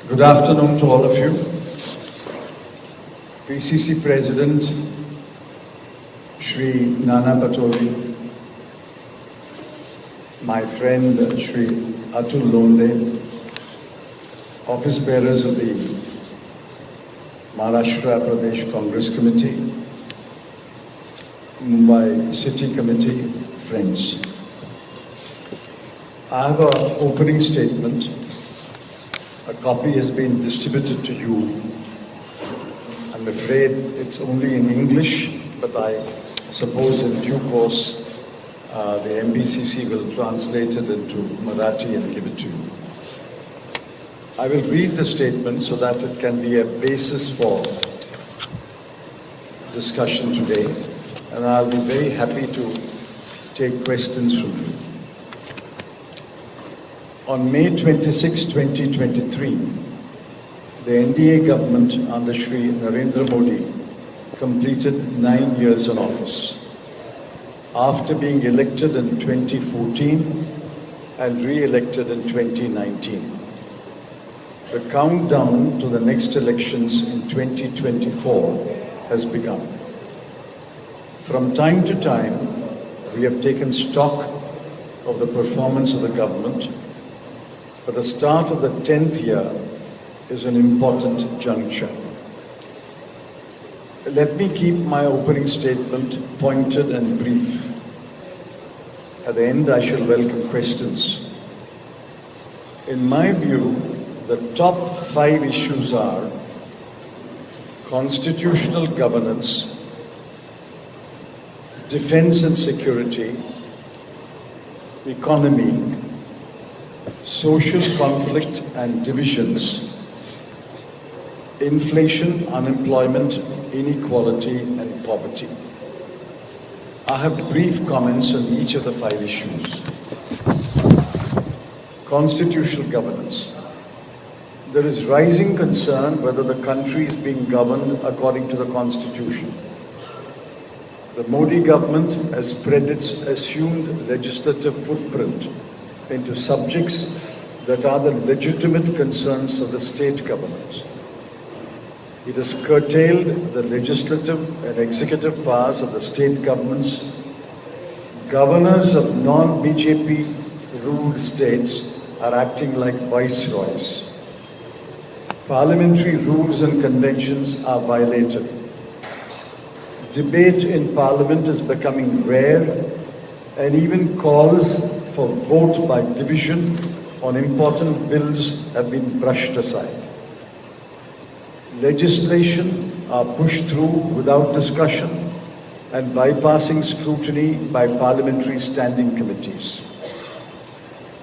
Good afternoon to all of you. PCC President Shri Nana Patoli, my friend Shri Atul Londe, office bearers of the Maharashtra Pradesh Congress Committee, Mumbai City Committee, friends. I have an opening statement. A copy has been distributed to you. I'm afraid it's only in English, but I suppose in due course the MBCC will translate it into Marathi and give it to you. I will read the statement so that it can be a basis for discussion today, and I'll be very happy to take questions from you. On May 26, 2023, the NDA government under Shri Narendra Modi completed 9 years in office. After being elected in 2014 and re-elected in 2019. The countdown to the next elections in 2024 has begun. From time to time, we have taken stock of the performance of the government. But the start of the 10th year is an important juncture. Let me keep my opening statement pointed and brief. At the end, I shall welcome questions. In my view, the top 5 issues are constitutional governance, defense and security, economy, social conflict and divisions, inflation, unemployment, inequality, and poverty. I have brief comments on each of the 5 issues. Constitutional governance. There is rising concern whether the country is being governed according to the Constitution. The Modi government has spread its assumed legislative footprint into subjects that are the legitimate concerns of the state government. It has curtailed the legislative and executive powers of the state governments. Governors of non-BJP ruled states are acting like viceroys. Parliamentary rules and conventions are violated. Debate in Parliament is becoming rare, and even calls for vote by division on important bills have been brushed aside. Legislation are pushed through without discussion and bypassing scrutiny by parliamentary standing committees.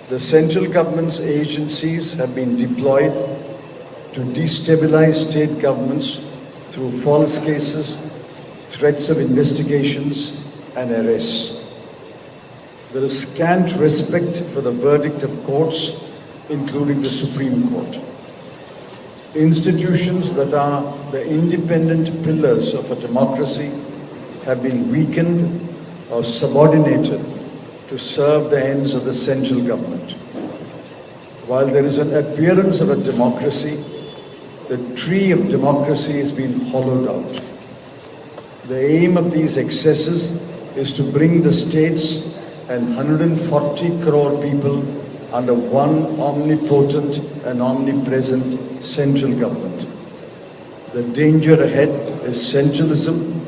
The central government's agencies have been deployed to destabilize state governments through false cases, threats of investigations, and arrests. There is scant respect for the verdict of courts, including the Supreme Court. Institutions that are the independent pillars of a democracy have been weakened or subordinated to serve the ends of the central government. While there is an appearance of a democracy, the tree of democracy has been hollowed out. The aim of these excesses is to bring the states and 140 crore people under one omnipotent and omnipresent central government. The danger ahead is centralism,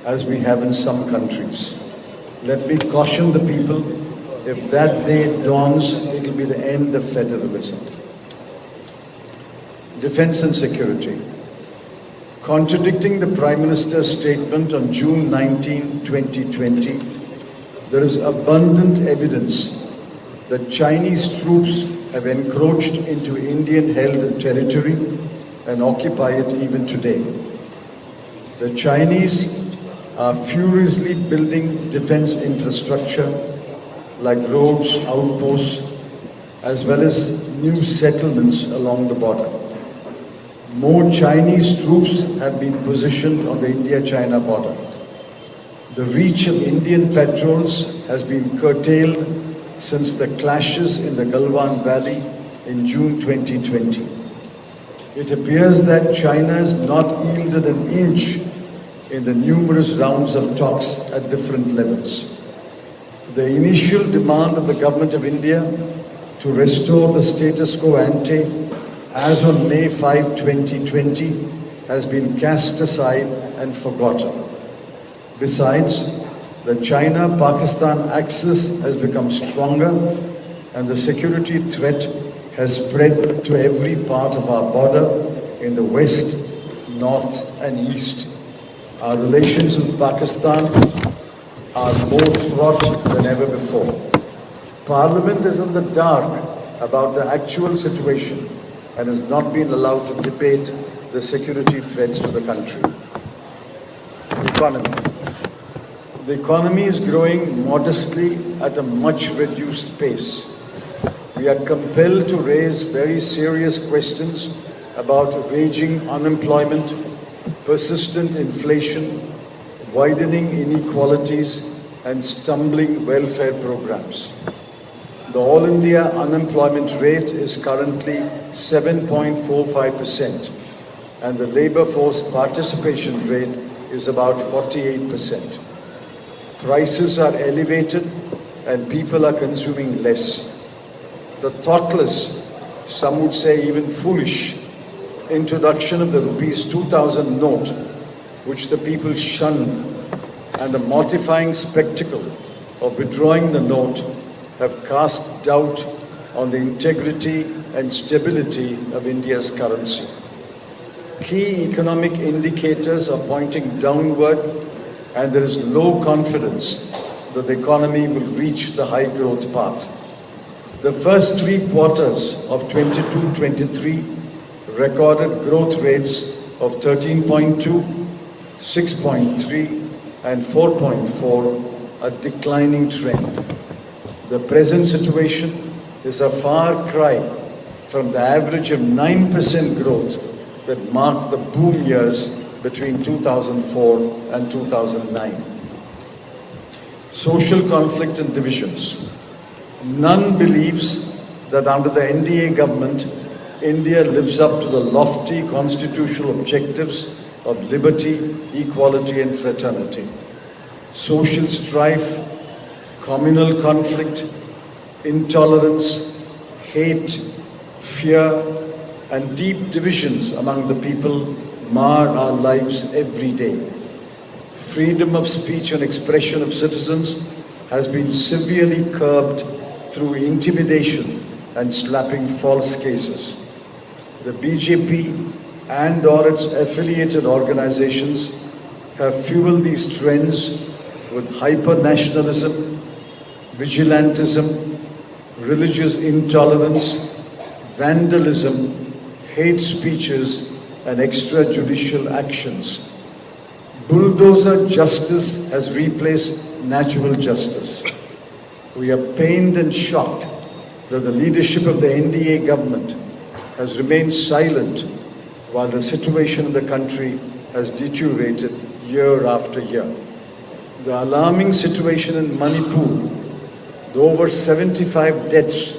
as we have in some countries. Let me caution the people, if that day dawns, it will be the end of federalism. Defense and security. Contradicting the Prime Minister's statement on June 19, 2020, there is abundant evidence that Chinese troops have encroached into Indian-held territory and occupy it even today. The Chinese are furiously building defense infrastructure like roads, outposts, as well as new settlements along the border. More Chinese troops have been positioned on the India-China border. The reach of Indian patrols has been curtailed since the clashes in the Galwan Valley in June 2020. It appears that China has not yielded an inch in the numerous rounds of talks at different levels. The initial demand of the Government of India to restore the status quo ante as on May 5, 2020 has been cast aside and forgotten. Besides, the China-Pakistan axis has become stronger and the security threat has spread to every part of our border in the west, north and east. Our relations with Pakistan are more fraught than ever before. Parliament is in the dark about the actual situation and has not been allowed to debate the security threats to the country. Economy. The economy is growing modestly at a much reduced pace. We are compelled to raise very serious questions about raging unemployment, persistent inflation, widening inequalities, and stumbling welfare programs. The All India unemployment rate is currently 7.45%, and the labour force participation rate is about 48%. Prices are elevated and people are consuming less. The thoughtless, some would say even foolish, introduction of the rupees 2000 note, which the people shunned, and the mortifying spectacle of withdrawing the note have cast doubt on the integrity and stability of India's currency. Key economic indicators are pointing downward, and there is low confidence that the economy will reach the high growth path. The first 3 quarters of 22-23 recorded growth rates of 13.2, 6.3 and 4.4, a declining trend. The present situation is a far cry from the average of 9% growth that marked the boom years between 2004 and 2009. Social conflict and divisions. None believes that under the NDA government, India lives up to the lofty constitutional objectives of liberty, equality and fraternity. Social strife, communal conflict, intolerance, hate, fear and deep divisions among the people mar our lives every day. Freedom of speech and expression of citizens has been severely curbed through intimidation and slapping false cases. The BJP and or its affiliated organizations have fueled these trends with hyper-nationalism, vigilantism, religious intolerance, vandalism, hate speeches, and extrajudicial actions. Bulldozer justice has replaced natural justice. We are pained and shocked that the leadership of the NDA government has remained silent while the situation in the country has deteriorated year after year. The alarming situation in Manipur, the over 75 deaths,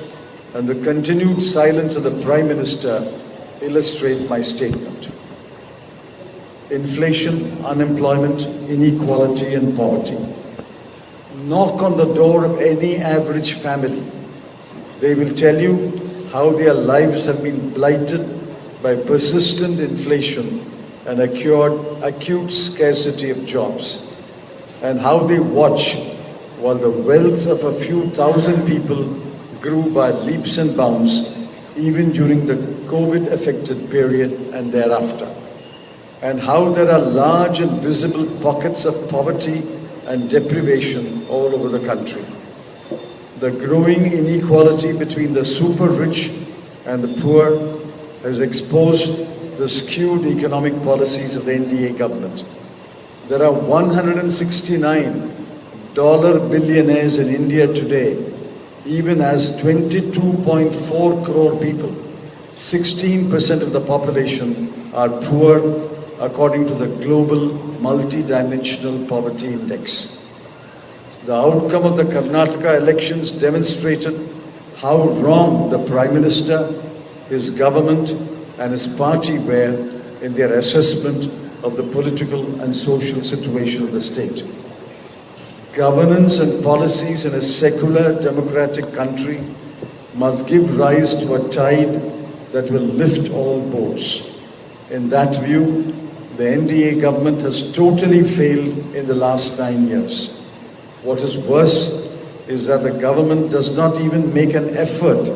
and the continued silence of the Prime Minister illustrate my statement. Inflation, unemployment, inequality and poverty. Knock on the door of any average family. They will tell you how their lives have been blighted by persistent inflation and acute scarcity of jobs, and how they watch while the wealth of a few thousand people grew by leaps and bounds even during the COVID-affected period and thereafter, and how there are large and visible pockets of poverty and deprivation all over the country. The growing inequality between the super rich and the poor has exposed the skewed economic policies of the NDA government. There are 169 billionaires in India today, even as 22.4 crore people, 16% of the population, are poor according to the Global Multidimensional Poverty Index. The outcome of the Karnataka elections demonstrated how wrong the Prime Minister, his government and his party were in their assessment of the political and social situation of the state. Governance and policies in a secular, democratic country must give rise to a tide that will lift all boats. In that view, the NDA government has totally failed in the last 9 years. What is worse is that the government does not even make an effort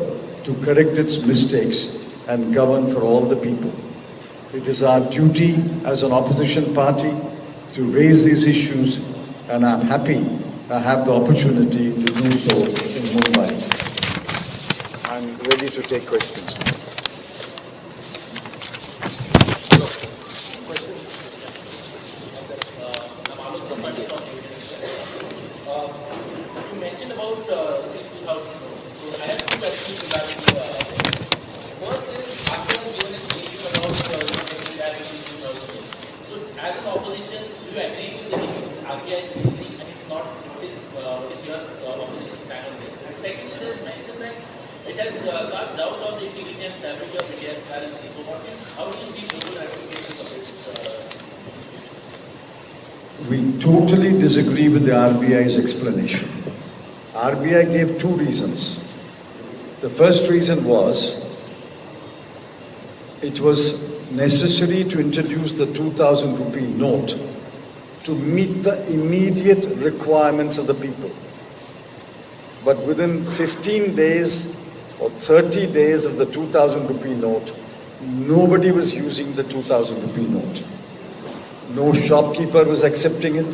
to correct its mistakes and govern for all the people. It is our duty as an opposition party to raise these issues, and I'm happy I have the opportunity to do so in Mumbai. I'm ready to take questions. You mentioned about this 2000 crores. So I have two questions regarding first is, after given its briefing about that it is 2000 crores. So as an opposition, do you agree with the RBI's reasoning, and if not, what is your opposition stand on this? And secondly, there is mentioned that it has cast doubt on the integrity and stability of India's currency. So how do you see global ramifications of this? We totally disagree with the RBI's explanation. RBI gave two reasons. The first reason was it was necessary to introduce the 2,000 rupee note to meet the immediate requirements of the people. But within 15 days or 30 days of the 2,000 rupee note, nobody was using the 2,000 rupee note. No shopkeeper was accepting it.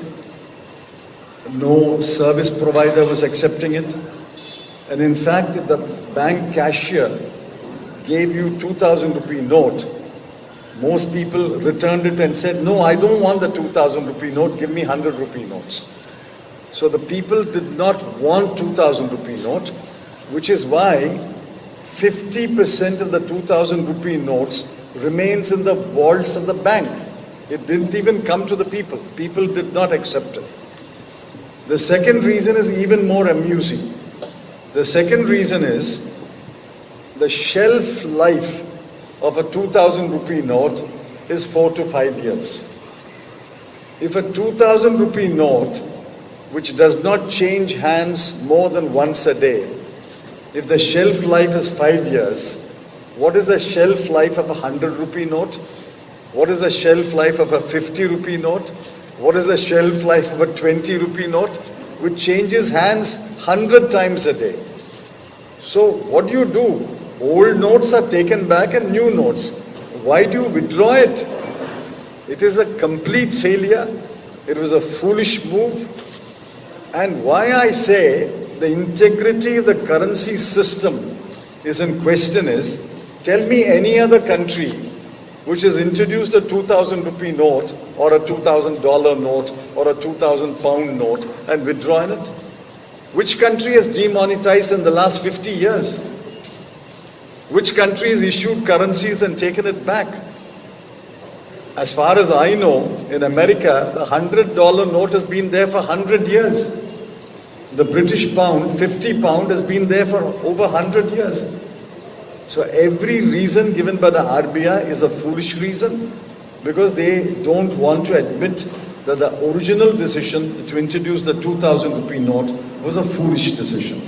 No service provider was accepting it. And in fact, if the bank cashier gave you 2,000 rupee note, most people returned it and said, no, I don't want the 2,000 rupee note, give me 100 rupee notes. So the people did not want 2,000 rupee note, which is why 50% of the 2,000 rupee notes remains in the vaults of the bank. It didn't even come to the people. People did not accept it. The second reason is even more amusing. The second reason is the shelf life of a 2,000 rupee note is 4 to 5 years. If a 2,000 rupee note, which does not change hands more than once a day, if the shelf life is 5 years, what is the shelf life of a 100 rupee note? What is the shelf life of a 50 rupee note? What is the shelf life of a 20 rupee note, which changes hands 100 times a day? So what do? Old notes are taken back and new notes. Why do you withdraw it? It is a complete failure. It was a foolish move. And why I say the integrity of the currency system is in question is, tell me any other country which has introduced a 2,000 rupee note or a $2,000 note or a 2,000 pound note and withdrawn it? Which country has demonetized in the last 50 years? Which country has issued currencies and taken it back? As far as I know, in America, the $100 note has been there for 100 years. The British pound, 50 pound, has been there for over 100 years. So every reason given by the RBI is a foolish reason, because they don't want to admit that the original decision to introduce the 2,000 rupee note was a foolish decision.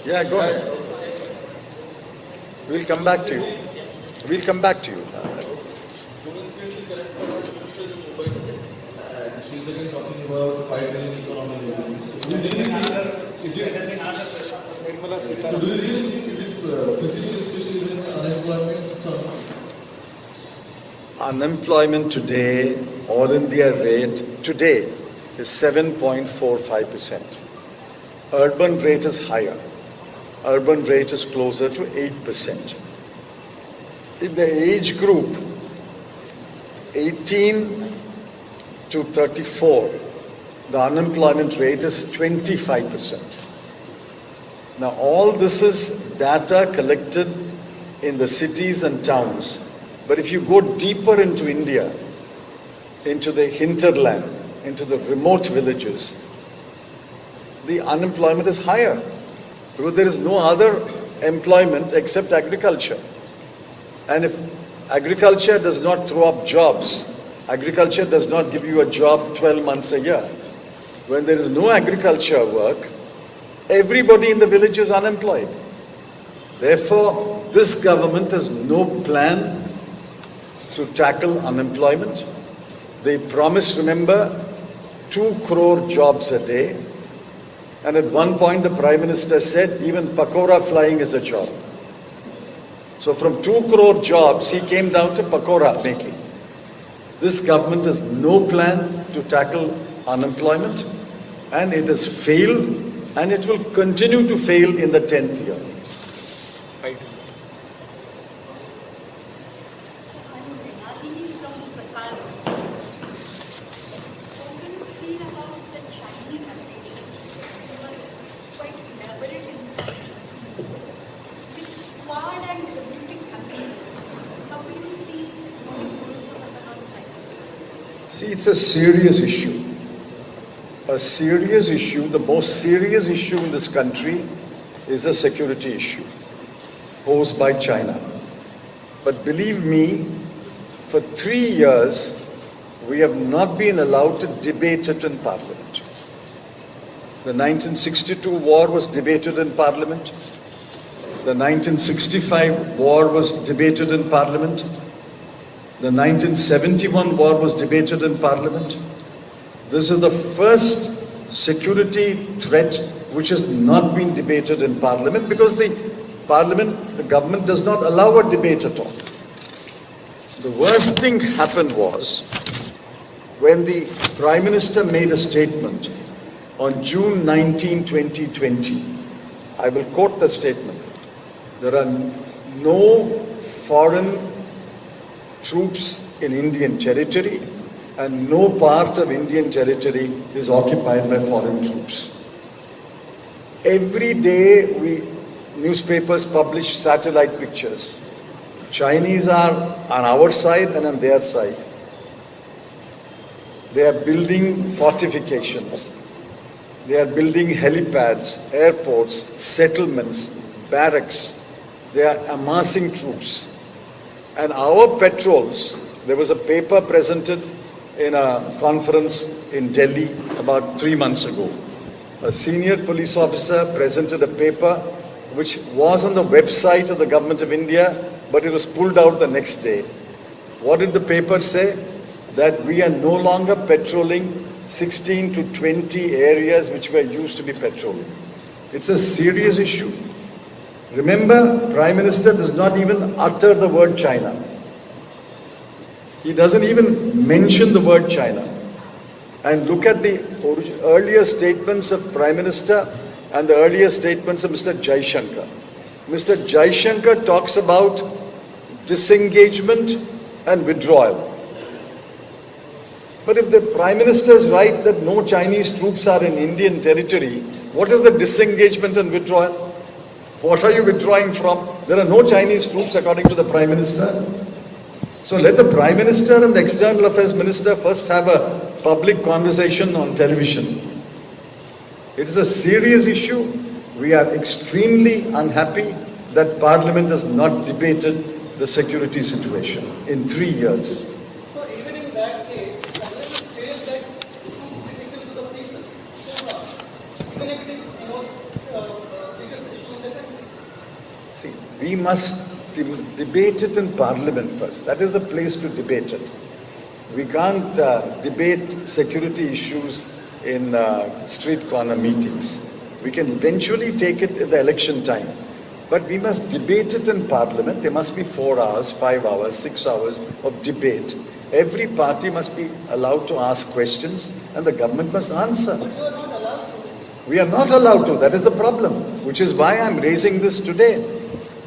Yeah, go ahead. We'll come back to you. We'll come back to you. She's again talking about 5 million economic growth. So do you really think is it feasible, especially with unemployment? Unemployment today, all India rate today is 7.45%. Urban rate is higher. Urban rate is closer to 8%. In the age group 18 to 34, the unemployment rate is 25%. Now all this is data collected in the cities and towns. But if you go deeper into India, into the hinterland, into the remote villages, the unemployment is higher. because there is no other employment except agriculture. And if agriculture does not throw up jobs, agriculture does not give you a job 12 months a year. When there is no agriculture work, everybody in the village is unemployed. Therefore, this government has no plan to tackle unemployment. They promised, remember, 2 crore jobs a day. And at one point, the Prime Minister said, even Pakoda flying is a job. So from 2 crore jobs, he came down to Pakoda making. This government has no plan to tackle unemployment, and it has failed, and it will continue to fail in the 10th year. See, it's a serious issue. A serious issue, the most serious issue in this country is a security issue posed by China. But believe me, for 3 years, we have not been allowed to debate it in Parliament. The 1962 war was debated in Parliament. The 1965 war was debated in Parliament. The 1971 war was debated in Parliament. This is the first security threat which has not been debated in Parliament, because the government does not allow a debate at all. The worst thing happened was when the Prime Minister made a statement on June 19, 2020. I will quote the statement. There are no foreign troops in Indian territory, and no part of Indian territory is occupied by foreign troops. Every day newspapers publish satellite pictures. Chinese are on our side and on their side. They are building fortifications. They are building helipads, airports, settlements, barracks. They are amassing troops. And our patrols, there was a paper presented in a conference in Delhi about 3 months ago. A senior police officer presented a paper which was on the website of the Government of India, but it was pulled out the next day. What did the paper say? That we are no longer patrolling 16 to 20 areas which were used to be patrolling. It's a serious issue. Remember, Prime Minister does not even utter the word China. He doesn't even mention the word China. And look at the earlier statements of Prime Minister and the earlier statements of Mr. Jaishankar. Mr. Jaishankar talks about disengagement and withdrawal. But if the Prime Minister is right that no Chinese troops are in Indian territory, what is the disengagement and withdrawal? What are you withdrawing from? There are no Chinese troops according to the Prime Minister. So let the Prime Minister and the External Affairs Minister first have a public conversation on television. It is a serious issue. We are extremely unhappy that Parliament has not debated the security situation in 3 years. So even in that case, Congress feels that it should be critical to the people. So even if it is the most biggest issue in the country. See, we must debate it in Parliament first. That is the place to debate it. We can't debate security issues in street corner meetings. We can eventually take it at the election time. But we must debate it in Parliament. There must be 4 hours, 5 hours, 6 hours of debate. Every party must be allowed to ask questions and the government must answer. But you are not allowed to. We are not allowed to. That is the problem, which is why I'm raising this today.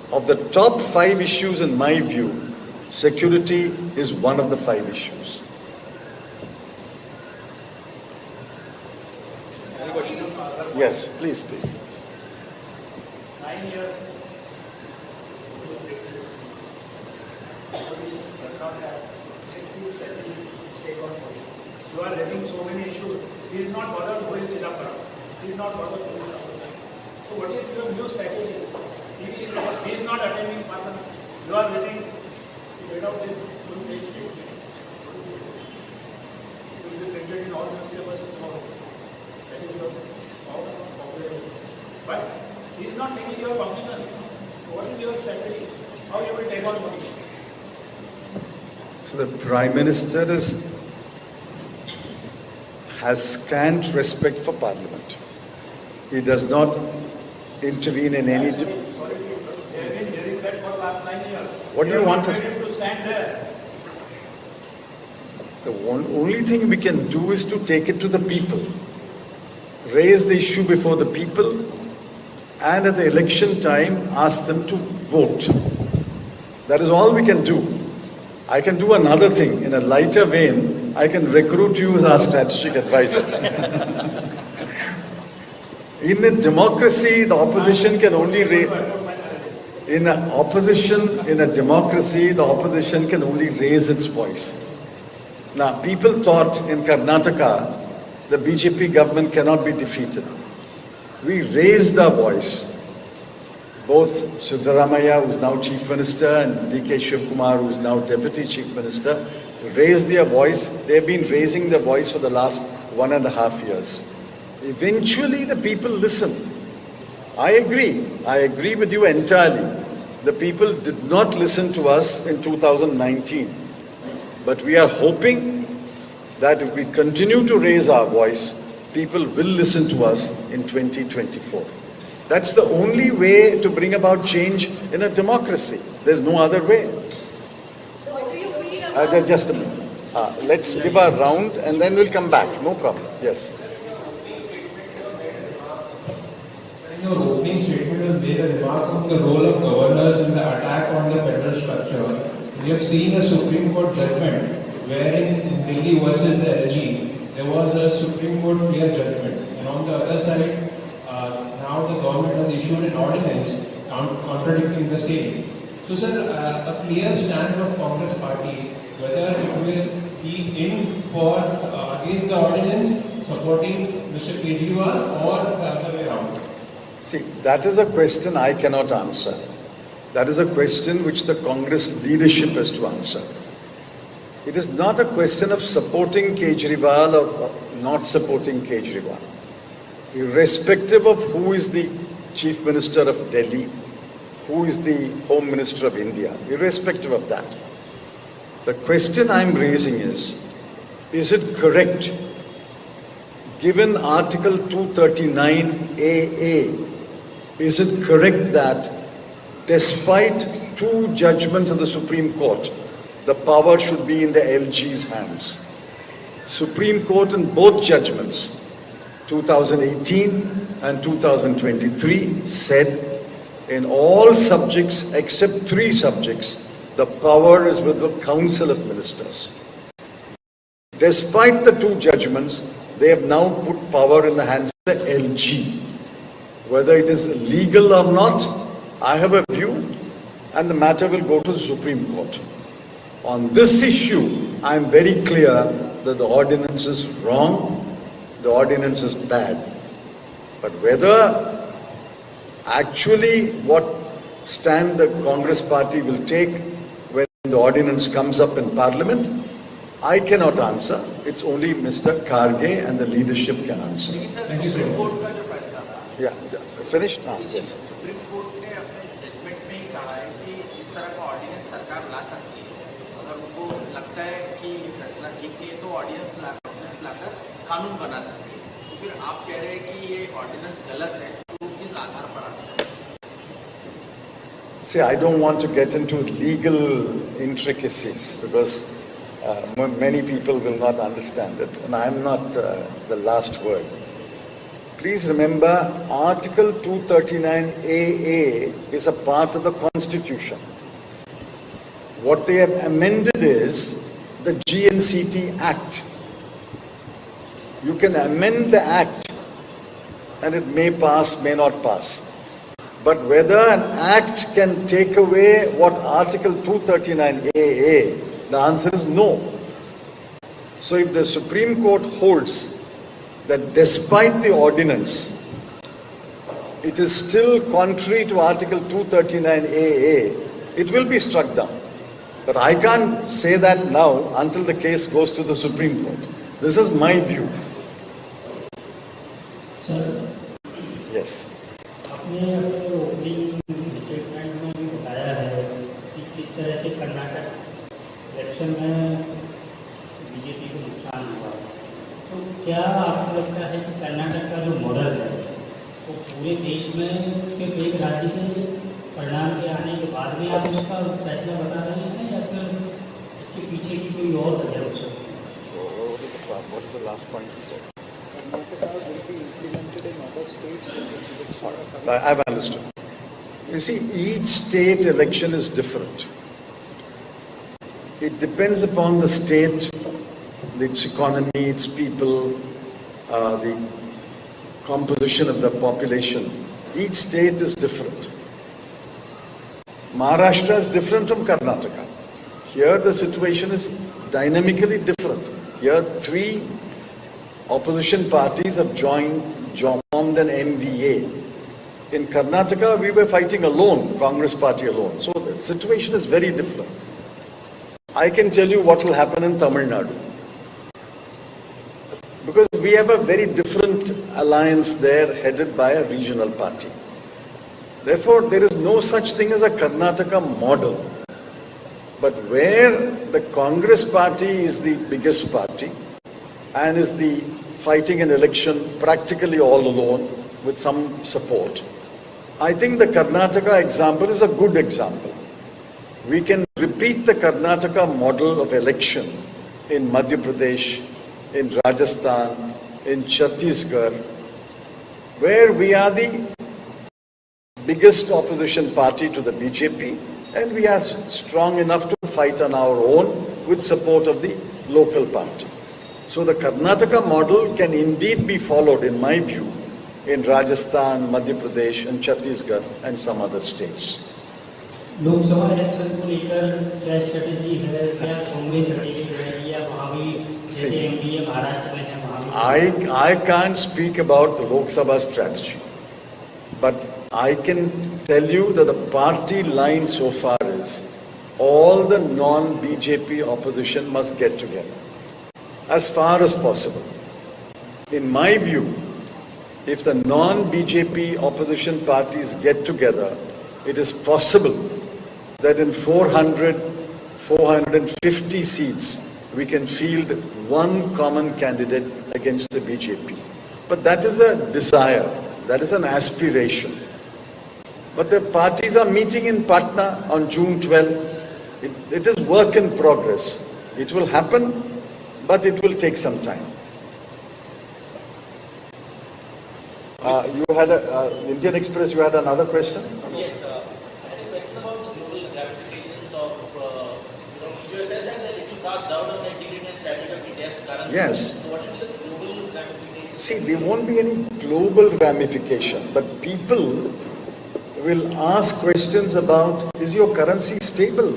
Of the top 5 issues, in my view, security is one of the 5 issues. Yes, please. 9 years. You are having so many issues. He is not bothered with Chidambaram. He is not bothered with Chidambaram. So So what is your new strategy? He is not attending Parliament. You are waiting to get out this full page statement. It will be printed in all newspapers tomorrow. That is your power. But he is not taking your cognizance. So what is your strategy? How you will take on money? So the Prime Minister has scant respect for Parliament. He does not intervene in any... Sorry, they have been hearing that for the last 9 years. What do you want us to stand there? The only thing we can do is to take it to the people. Raise the issue before the people, and at the election time, ask them to vote. That is all we can do. I can do another thing. In a lighter vein, I can recruit you as our strategic advisor. In a democracy, the opposition can only in a democracy, the opposition can only raise its voice. Now, people thought in Karnataka, the BJP government cannot be defeated. We raised our voice. Both Siddaramaiah, who is now Chief Minister, and D.K. Shivkumar, who is now Deputy Chief Minister, raised their voice. They have been raising their voice for the last 1.5 years. Eventually, the people listen. I agree with you entirely. The people did not listen to us in 2019. But we are hoping that if we continue to raise our voice, people will listen to us in 2024. That's the only way to bring about change in a democracy. There's no other way. What do you feel about... Just a minute. Let's give a round and then we'll come back. No problem. Yes. In your opening statement, you made a remark on the role of governors in the attack on the federal structure. We have seen a Supreme Court judgment wherein in Delhi versus the LG, there was a Supreme Court clear judgment. And on the other side, now the government has issued an ordinance contradicting the same. So, sir, a clear stand of Congress party, whether it will be in for against the ordinance, supporting Mr. Kejriwal, or the other way around? See, that is a question I cannot answer. That is a question which the Congress leadership has to answer. It is not a question of supporting Kejriwal or not supporting Kejriwal. Irrespective of who is the Chief Minister of Delhi, who is the Home Minister of India, irrespective of that, the question I'm raising is it correct, given Article 239 AA, is it correct that despite 2 judgments of the Supreme Court, the power should be in the LG's hands? Supreme Court in both judgments, 2018 and 2023, said in all subjects except 3 subjects, the power is with the Council of Ministers. Despite the 2 judgments, they have now put power in the hands of the LG. Whether it is legal or not, I have a view, and the matter will go to the Supreme Court. On this issue, I am very clear that the ordinance is wrong, the ordinance is bad. But whether actually what stand the Congress party will take when the ordinance comes up in Parliament, I cannot answer. It's only Mr. Kharge and the leadership can answer. Thank you, sir. Yeah, finished now? Yes. Supreme court ने अपने judgement में ही कहा है कि इस तरह का ordinance सरकार ला सकती है। अगर उनको लगता है कि फैसला ठीक नहीं है तो ऑर्डिनेंस लाकर कानून बना सकती है। तो फिर आप कह रहे हैं कि ये ऑर्डिनेंस गलत है, तो किस आधार पर आता है? See, I don't want to get into legal intricacies because many people will not understand it, and I am not the last word. Please remember, Article 239AA is a part of the Constitution. What they have amended is the GNCT Act. You can amend the Act and it may pass, may not pass. But whether an Act can take away what Article 239AA, the answer is no. So if the Supreme Court holds that despite the ordinance, it is still contrary to Article 239AA, it will be struck down. But I can't say that now until the case goes to the Supreme Court. This is my view. Sir, Yes. आपने अपने opening statement में भी बताया है कि किस तरह से कर्नाटक इलेक्शन में बीजेपी को नुकसान हुआ। तो क्या आपको लगता है कि कर्नाटक का जो मॉडल है वो पूरे देश में सिर्फ एक राज्य के परिणाम के आने के बाद में आप उसका फैसला बता रहे हैं या फिर इसके पीछे की कोई और वजह हो सकती है? What is the last point you said? I've understood. You see, each state election is different. It depends upon the state, its economy, its people, the composition of the population. Each state is different. Maharashtra is different from Karnataka. Here the situation is dynamically different. Here 3 opposition parties have formed an MVA. In Karnataka, we were fighting alone, Congress party alone. So the situation is very different. I can tell you what will happen in Tamil Nadu. Because we have a very different alliance there headed by a regional party. Therefore, there is no such thing as a Karnataka model. But where the Congress party is the biggest party and is the fighting an election practically all alone with some support, I think the Karnataka example is a good example. We can repeat the Karnataka model of election in Madhya Pradesh, in Rajasthan, in Chhattisgarh, where we are the biggest opposition party to the BJP and we are strong enough to fight on our own with support of the local party. So the Karnataka model can indeed be followed, in my view, in Rajasthan, Madhya Pradesh and Chhattisgarh and some other states. लोक सभा election को लेकर क्या strategy है, क्या Congress ready है या वहाँ भी जैसे एमपी महाराष्ट्र में है वहाँ भी? I can't speak about the Lok Sabha strategy, but I can tell you that the party line so far is all the non-BJP opposition must get together as far as possible. In my view, if the non-BJP opposition parties get together, it is possible that in 450 seats, we can field one common candidate against the BJP. But that is a desire, that is an aspiration. But the parties are meeting in Patna on June 12. It is work in progress. It will happen, but it will take some time. You had Indian Express, you had another question? Yes, I had a question about the global ramifications of, you said that if you cast doubt on the integrated strategy of India's currency, Yes. so what will be the global ramifications? See, there won't be any global ramification, but people will ask questions about, is your currency stable?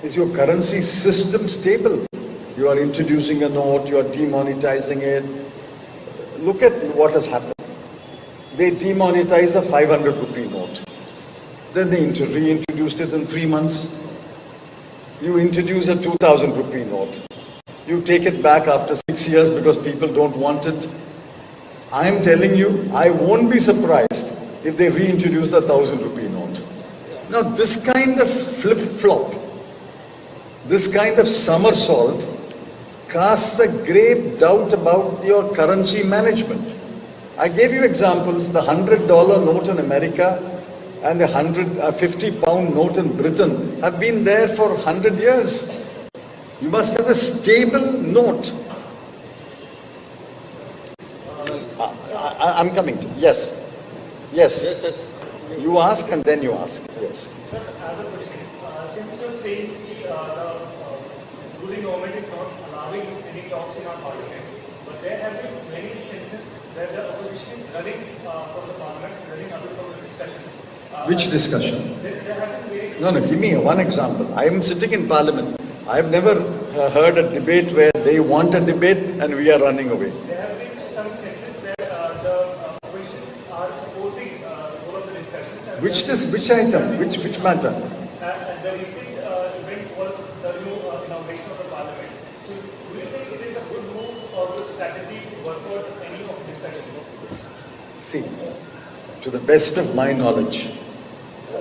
Is your currency system stable? You are introducing a note, you are demonetizing it. Look at what has happened. They demonetized the 500 rupee note. Then they reintroduced it in 3 months. You introduce a 2000 rupee note. You take it back after 6 years because people don't want it. I am telling you, I won't be surprised if they reintroduce the 1000 rupee note. Now this kind of flip-flop, this kind of somersault casts a grave doubt about your currency management. I gave you examples, the $100 note in America and the 50-pound note in Britain have been there for 100 years. You must have a stable note. I'm coming to, yes. Yes. You ask and then you ask, yes. Sir, as a question, since you're saying the ruling government is not allowing any talks in our parliament, but there have been many instances where the opposition is running from the parliament, running away from the discussions. Which discussion? There have been various... No, give me one example. I am sitting in parliament. I have never heard a debate where they want a debate and we are running away. There have been some instances where the oppositions are opposed Which item? Which matter? The recent event was the new inauguration of the parliament. So, do you think it is a good move or good strategy to work out any of this discussion? See, to the best of my knowledge,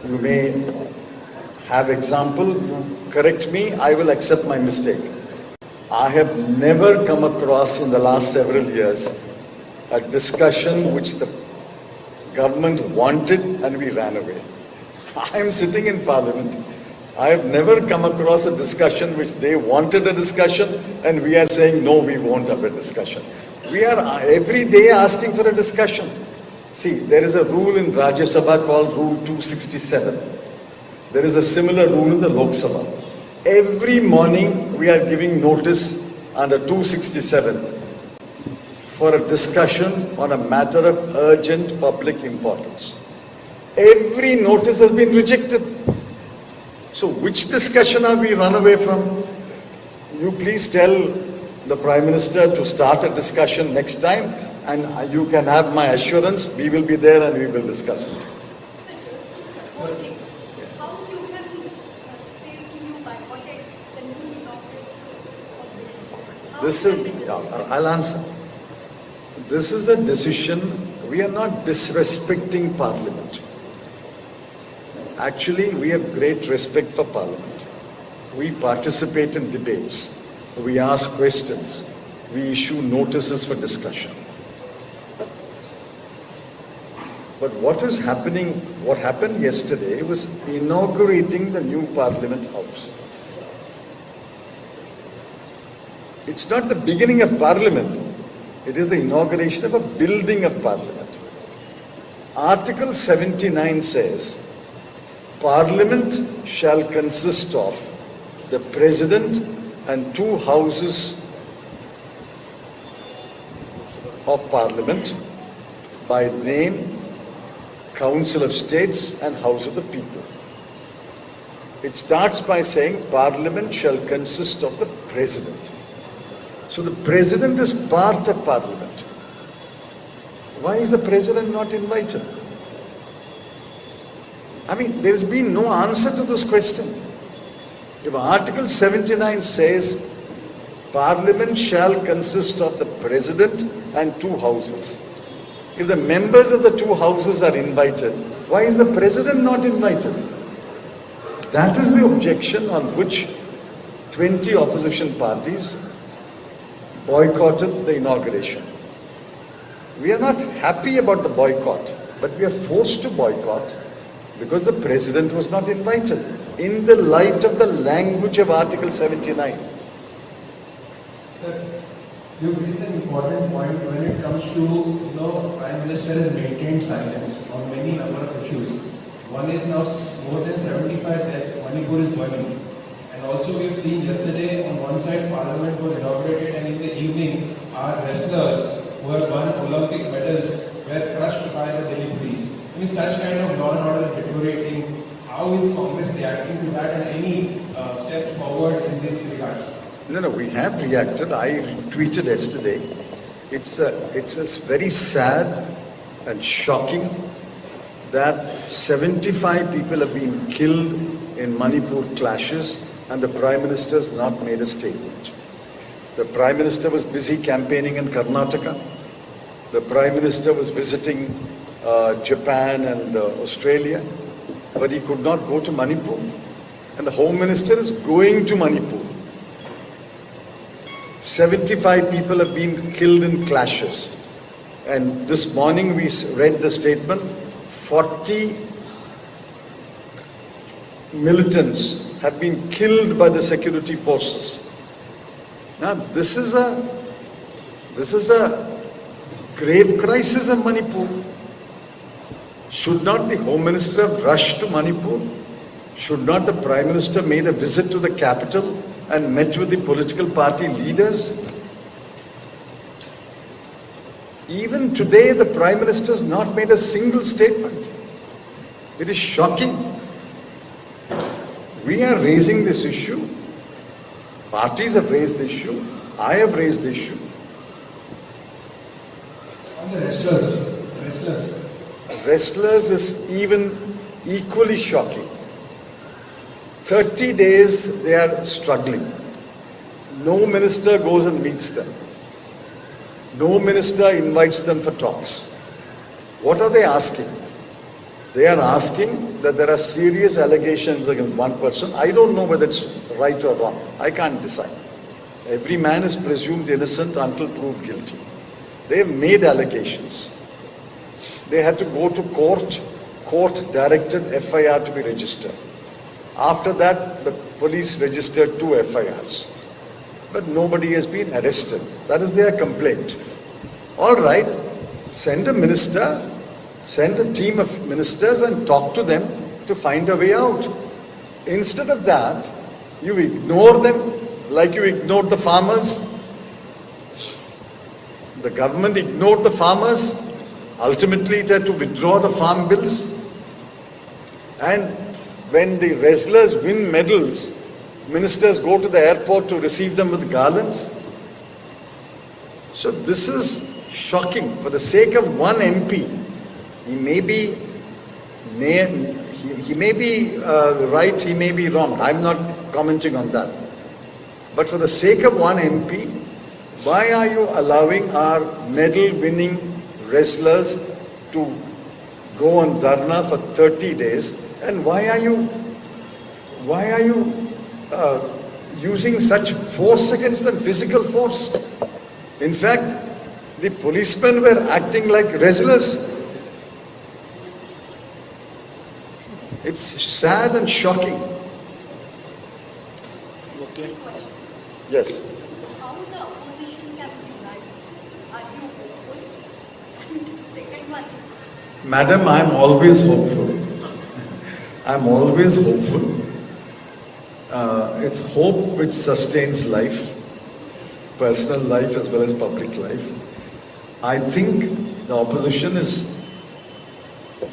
you may have example, you correct me, I will accept my mistake. I have never come across in the last several years a discussion which the government wanted and we ran away. I am sitting in parliament. I have never come across a discussion which they wanted a discussion and we are saying no, we won't have a discussion. We are every day asking for a discussion. See, there is a rule in Rajya Sabha called Rule 267. There is a similar rule in the Lok Sabha. Every morning we are giving notice under 267 for a discussion on a matter of urgent public importance. Every notice has been rejected. So which discussion are we run away from? You please tell the Prime Minister to start a discussion next time, and you can have my assurance, we will be there and we will discuss it. How you can say you boycotted the new inauguration? This is, I'll answer. This is a decision, we are not disrespecting Parliament. Actually, we have great respect for Parliament. We participate in debates. We ask questions. We issue notices for discussion. But what is happening, what happened yesterday was inaugurating the new Parliament House. It's not the beginning of Parliament. It is the inauguration of a building of Parliament. Article 79 says, Parliament shall consist of the President and 2 houses of Parliament by name, Council of States and House of the People. It starts by saying Parliament shall consist of the President. So the President is part of Parliament. Why is the President not invited? I mean, there has been no answer to this question. If Article 79 says Parliament shall consist of the President and 2 houses, if the members of the 2 houses are invited, why is the President not invited? That is the objection on which 20 opposition parties boycotted the inauguration. We are not happy about the boycott, but we are forced to boycott because the President was not invited in the light of the language of Article 79. Sir, you raised an important point when it comes to, Prime Minister has maintained silence on many number of issues. One is now more than 75 deaths, Manipur is burning. And also we have seen yesterday on one side Parliament was inaugurated and in the evening our wrestlers who have won Olympic medals were crushed by the Delhi police. I mean, such kind of law and order deteriorating, how is Congress reacting to that and any steps forward in this regards? No, we have reacted. I tweeted yesterday. It's very sad and shocking that 75 people have been killed in Manipur clashes and the Prime Minister has not made a statement. The Prime Minister was busy campaigning in Karnataka. The Prime Minister was visiting Japan and Australia, but he could not go to Manipur. And the Home Minister is going to Manipur. 75 people have been killed in clashes. And this morning we read the statement, 40 militants have been killed by the security forces. Now this is a grave crisis in Manipur. Should not the Home Minister have rushed to Manipur? Should not the Prime Minister made a visit to the capital and met with the political party leaders? Even today, the Prime Minister has not made a single statement. It is shocking. We are raising this issue. Parties have raised the issue. I have raised the issue. On the wrestlers. Wrestlers is even equally shocking. 30 days they are struggling. No minister goes and meets them. No minister invites them for talks. What are they asking? They are asking that there are serious allegations against one person. I don't know whether it's right or wrong. I can't decide. Every man is presumed innocent until proved guilty. They have made allegations. They had to go to court. Court directed FIR to be registered. After that, the police registered 2 FIRs. But nobody has been arrested. That is their complaint. All right, send a minister, send a team of ministers and talk to them to find a way out. Instead of that, you ignore them like you ignored the farmers. The government ignored the farmers. Ultimately, it had to withdraw the farm bills. And when the wrestlers win medals, ministers go to the airport to receive them with garlands. So this is shocking. For the sake of one MP, he may be right, he may be wrong. I'm not commenting on that. But for the sake of one MP, why are you allowing our medal-winning wrestlers to go on dharna for 30 days? And why are you using such force against them, physical force? In fact, the policemen were acting like wrestlers. It's sad and shocking. Okay. Yes. How the opposition can unite? Are you hopeful? And second one is, Madam, I'm always hopeful. I'm always hopeful. It's hope which sustains life, personal life as well as public life. I think the opposition is,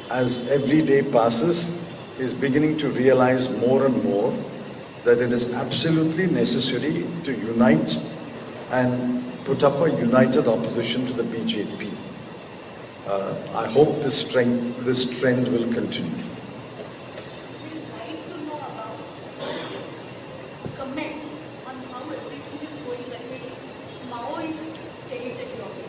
as every day passes, is beginning to realize more and more that it is absolutely necessary to unite and put up a united opposition to the BJP. I hope this trend will continue. we'd like to know about comments on how everything is going ahead in Maoist territory.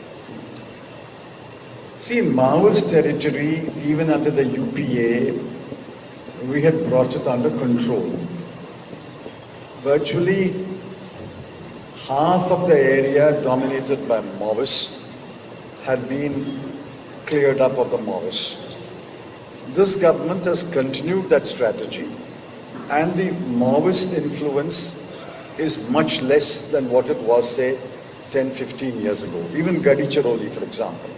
See, in Maoist territory, even under the UPA, we had brought it under control. Virtually half of the area dominated by Maoists had been cleared up of the Maoists. This government has continued that strategy, and the Maoist influence is much less than what it was, say, 10, 15 years ago. Even Gadicharoli, for example.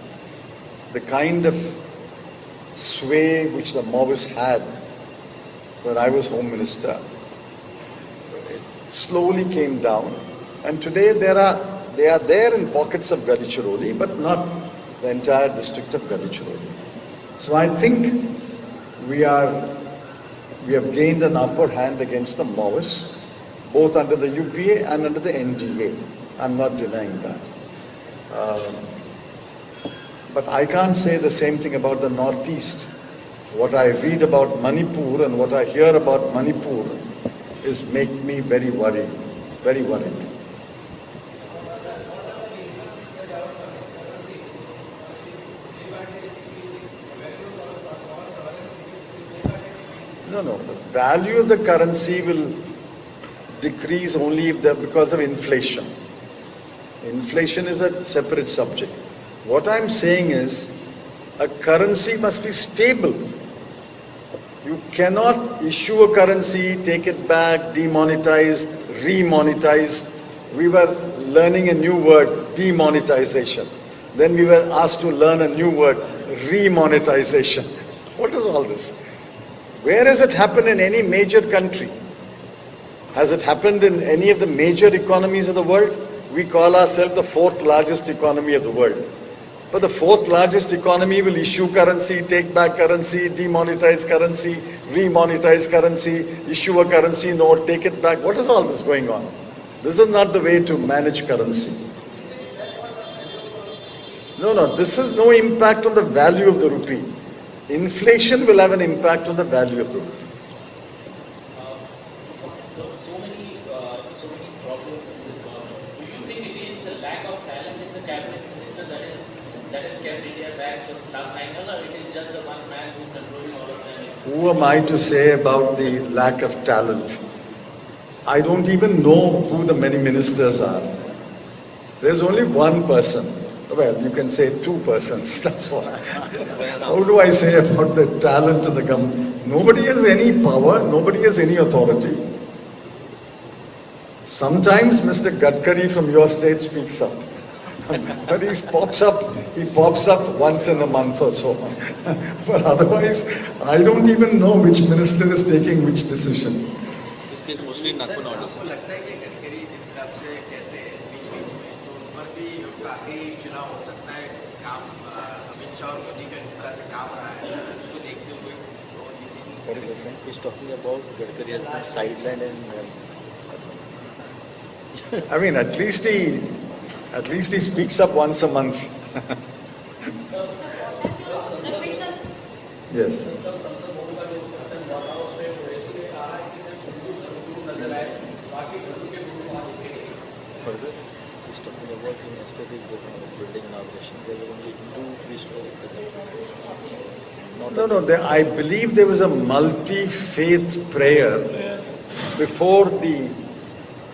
The kind of sway which the Maoists had when I was Home Minister, it slowly came down. And today they are there in pockets of Gadicharoli, but not the entire district of Gadicharoli. So I think we have gained an upper hand against the Maoists, both under the UPA and under the NDA. I'm not denying that. But I can't say the same thing about the Northeast. What I read about Manipur and what I hear about Manipur is make me very worried, very worried. No, the value of the currency will decrease only if because of inflation. Inflation is a separate subject. What I'm saying is, a currency must be stable. You cannot issue a currency, take it back, demonetize, remonetize. We were learning a new word, demonetization. Then we were asked to learn a new word, remonetization. What is all this? Where has it happened in any major country? Has it happened in any of the major economies of the world? We call ourselves the 4th largest economy of the world. But the 4th largest economy will issue currency, take back currency, demonetize currency, remonetize currency, issue a currency note, take it back. What is all this going on? This is not the way to manage currency. No, this has no impact on the value of the rupee. Inflation will have an impact on the value of the rupee. So many problems in this government. Do you think it is the lack of talent in the cabinet minister that has kept India back for the last 9 years, or it is just the one man who's controlling all of them? Who am I to say about the lack of talent? I don't even know who the many ministers are. There's only one person. Well, you can say two persons, that's why. How do I say about the talent in the government? Nobody has any power, nobody has any authority. Sometimes Mr. Gadkari from your state speaks up. But he pops up once in a month or so. But otherwise, I don't even know which minister is taking which decision. आपको लगता है कि गडकरी जिस तरह से कहते हैं बीच बीच में, तो उन पर भी काफी चुनाव हो सकता है, काम अमित शाह और मोदी का जिस तरह से काम रहा है उसको देखते हुए वो जीतेंगे। What is he saying? He's talking about Gadkari has been sidelined and I mean, at least he speaks up once a month. Yes. what is it? He's talking about in yesterday's building inauguration. There were only two priests present. No. I believe there was a multi-faith prayer before the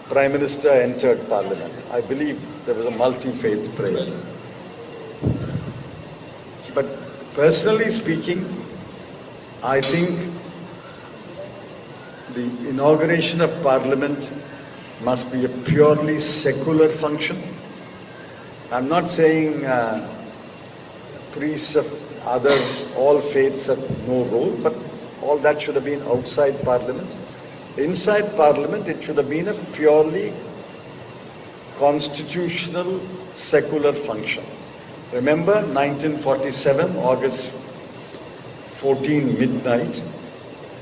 Prime Minister entered Parliament. I believe there was a multi-faith prayer. But personally speaking, I think the inauguration of Parliament must be a purely secular function. I'm not saying priests of all faiths have no role, but all that should have been outside Parliament. Inside Parliament, it should have been a purely constitutional, secular function. Remember 1947, August 14 midnight,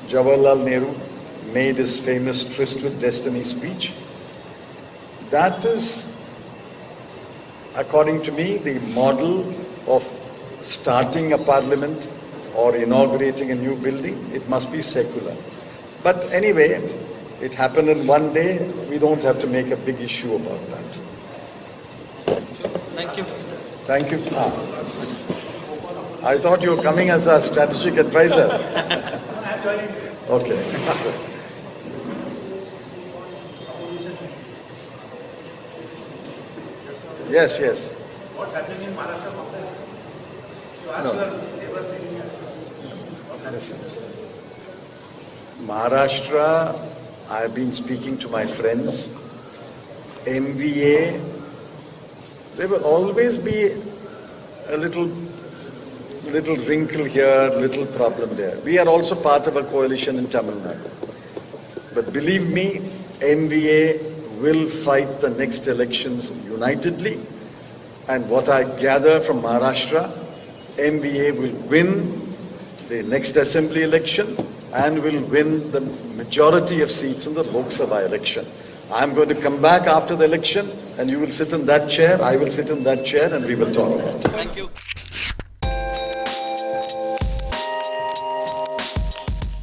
Jawaharlal Nehru made his famous Tryst with Destiny speech. That is, according to me, the model of starting a parliament or inaugurating a new building. It must be secular. But anyway, it happened in one day. We don't have to make a big issue about that. Thank you. Thank you. I thought you were coming as a strategic advisor. Okay. Yes. What's happening in Maharashtra Congress? You ask No. your neighbors in here. Listen. Maharashtra, I have been speaking to my friends. MVA, there will always be a little wrinkle here, little problem there. We are also part of a coalition in Tamil Nadu. But believe me, MVA will fight the next elections unitedly. And what I gather from Maharashtra, MVA will win the next assembly election and will win the majority of seats in the Lok Sabha election. I'm going to come back after the election and you will sit in that chair, I will sit in that chair and we will talk about it. Thank you.